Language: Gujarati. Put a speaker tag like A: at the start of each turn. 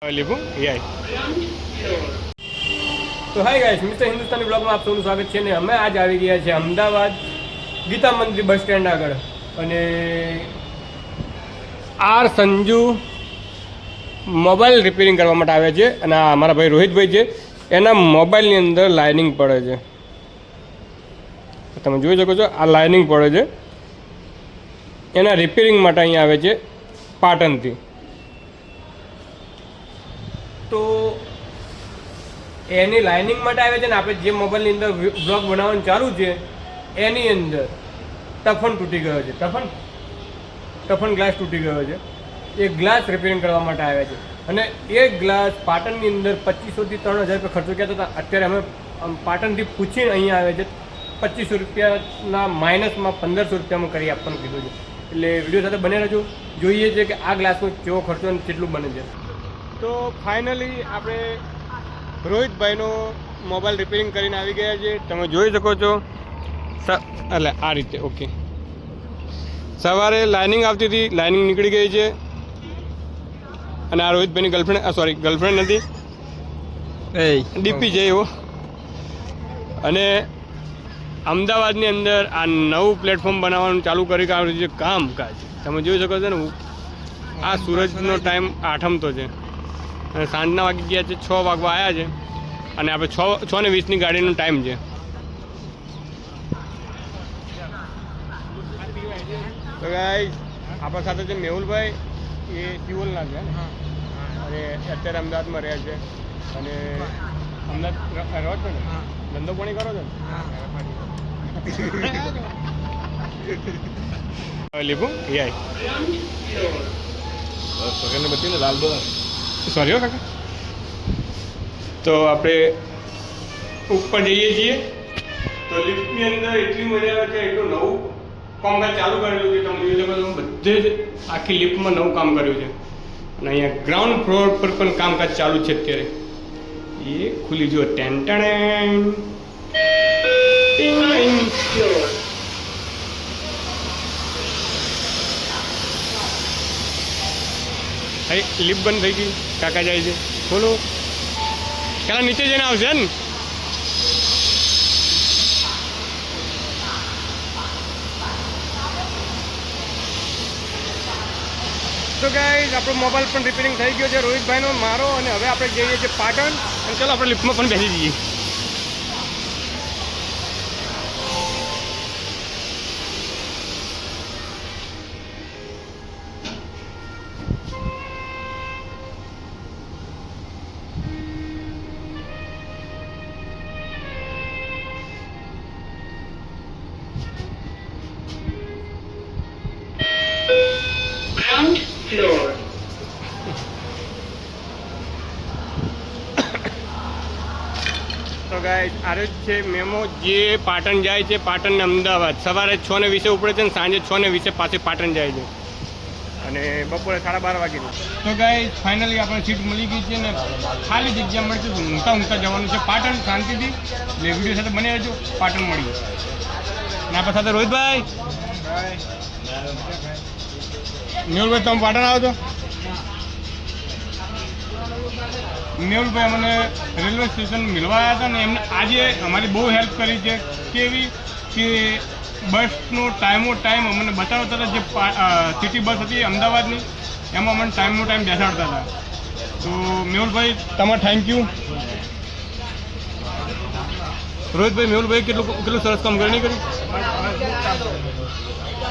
A: लिखूं यही तो हाय गाइस मिस्टर हिंदुस्तानी ब्लॉग में आप સૌનું સ્વાગત છે ને અમે આજ આવી ગયા છે અમદાવાદ ગીતા મંદિર બસ સ્ટેન્ડ આગળ અને આર સંજુ મોબાઈલ રિપેરિંગ કરવા માટે આવ્યા છે અને આ અમારા ભાઈ રોહિતભાઈ છે એના મોબાઈલની અંદર લાઇનિંગ પડે છે તમે જોઈ શકો છો આ લાઇનિંગ પડે છે એના રિપેરિંગ માટે અહીંયા આવે છે પાટણથી તો એની લાઇનિંગ માટે આવે છે ને આપણે જે મોબાઈલની અંદર બ્લોગ બનાવવાનું ચાલુ છે એની અંદર ટફન તૂટી ગયો છે ટફન ગ્લાસ તૂટી ગયો છે એ ગ્લાસ રિપેરિંગ કરવા માટે આવ્યા છે અને એ ગ્લાસ પાટણની અંદર 2500 થી 3000 રૂપિયા ખર્ચો કહેતા હતા. અત્યારે અમે પાટણથી પૂછીને અહીંયા આવે છે 2500 રૂપિયાના માઇનસમાં 1500 રૂપિયામાં કરી આપવાનું કીધું છે. એટલે વિડીયો સાથે બને રહેજો, જોઈએ છે કે આ ગ્લાસનો કેવો ખર્ચો અને કેટલું બને છે. તો ફાઇનલી આપણે રોહિતભાઈનો મોબાઈલ રિપેરિંગ કરીને આવી ગયા છે. તમે જોઈ શકો છો એટલે આ રીતે ઓકે. સવારે લાઇનિંગ આવતી હતી, લાઇનિંગ નીકળી ગઈ છે અને આ રોહિતભાઈની ગર્લફ્રેન્ડ નથી, ડીપી છે એવો. અને અમદાવાદની અંદર આ નવું પ્લેટફોર્મ બનાવવાનું ચાલુ કરી કાઢ્યું છે કામકાજ. તમે જોઈ શકો છો ને આ સૂરજનો ટાઈમ આઠમતો છે અને સાંજના વાગી ગયા છે 6 વાગવા આવ્યા છે અને આપણે 6:20ની ગાડીનો ટાઈમ છે. તો ગાઈસ આપણા સાથે છે મેહુલભાઈ, એ સિવલના છે અને અત્યારે અમદાવાદમાં રહે છે અને અમદાવાદ રહો છો ને, ધંધો પાણી કરો છો ને? લીધું યાય બધી લાલ સોરી હો કાકા. તો આપણે ઉપર જઈએ છીએ તો લિફ્ટની અંદર એટલી મજા આવે છે, એટલું નવું કામકાજ ચાલુ કરેલું છે. તમે જોઈ શકો છો બધે જ આખી લિફ્ટમાં નવું કામ કર્યું છે અને અહીંયા ગ્રાઉન્ડ ફ્લોર પર પણ કામકાજ ચાલુ છે અત્યારે. એ ખુલી જો ટેન્ટણ લિફ્ટ બંધ થઈ ગઈ, કાકા જાય છે. બોલો પેલા નીચે જઈને આવશે ને. તો ગાઈસ આપણો મોબાઈલ પણ રિપેરિંગ થઈ ગયો છે રોહિતભાઈનો, મારો. અને હવે આપણે જઈએ છીએ પાટણ અને ચાલો આપણે લિફ્ટમાં પણ બેસી જઈએ. Floor. તો ગાઈસ આ જ છે મેમો જે પાટણ જાય છે, પાટણ ને અમદાવાદ. સવારે 6:20 ઉપડે છે અને સાંજે 6:20 પાછી પાટણ જાય છે અને બપોરે 12:30 વાગે. તો ગાઈસ ફાઇનલી આપણે સીટ મળી ગઈ છે ને ખાલી જગ્યા મળશે તો ઊંઘતા જવાનું છે પાટણ શાંતિથી. એટલે વિડીયો સાથે બની રહેજો, પાટણ મળીએ. અને આપણા સાથે રોહિતભાઈ, મેહુલભાઈ તમે પાટણ આવો છો? મેહુલભાઈ મને રેલવે સ્ટેશન મિલવા આવ્યા હતા ને એમને આજે અમારી બહુ હેલ્પ કરી છે. કેવી કે બસનો ટાઈમ અમને બતાવતા હતા, જે સિટી બસ હતી અમદાવાદની એમાં અમને ટાઈમ બેસાડતા હતા. તો મેહુલભાઈ તમારે થેન્ક યુ. રોહિતભાઈ મેહુલભાઈ કેટલું સરસ કામ કરી નહીં કર્યું.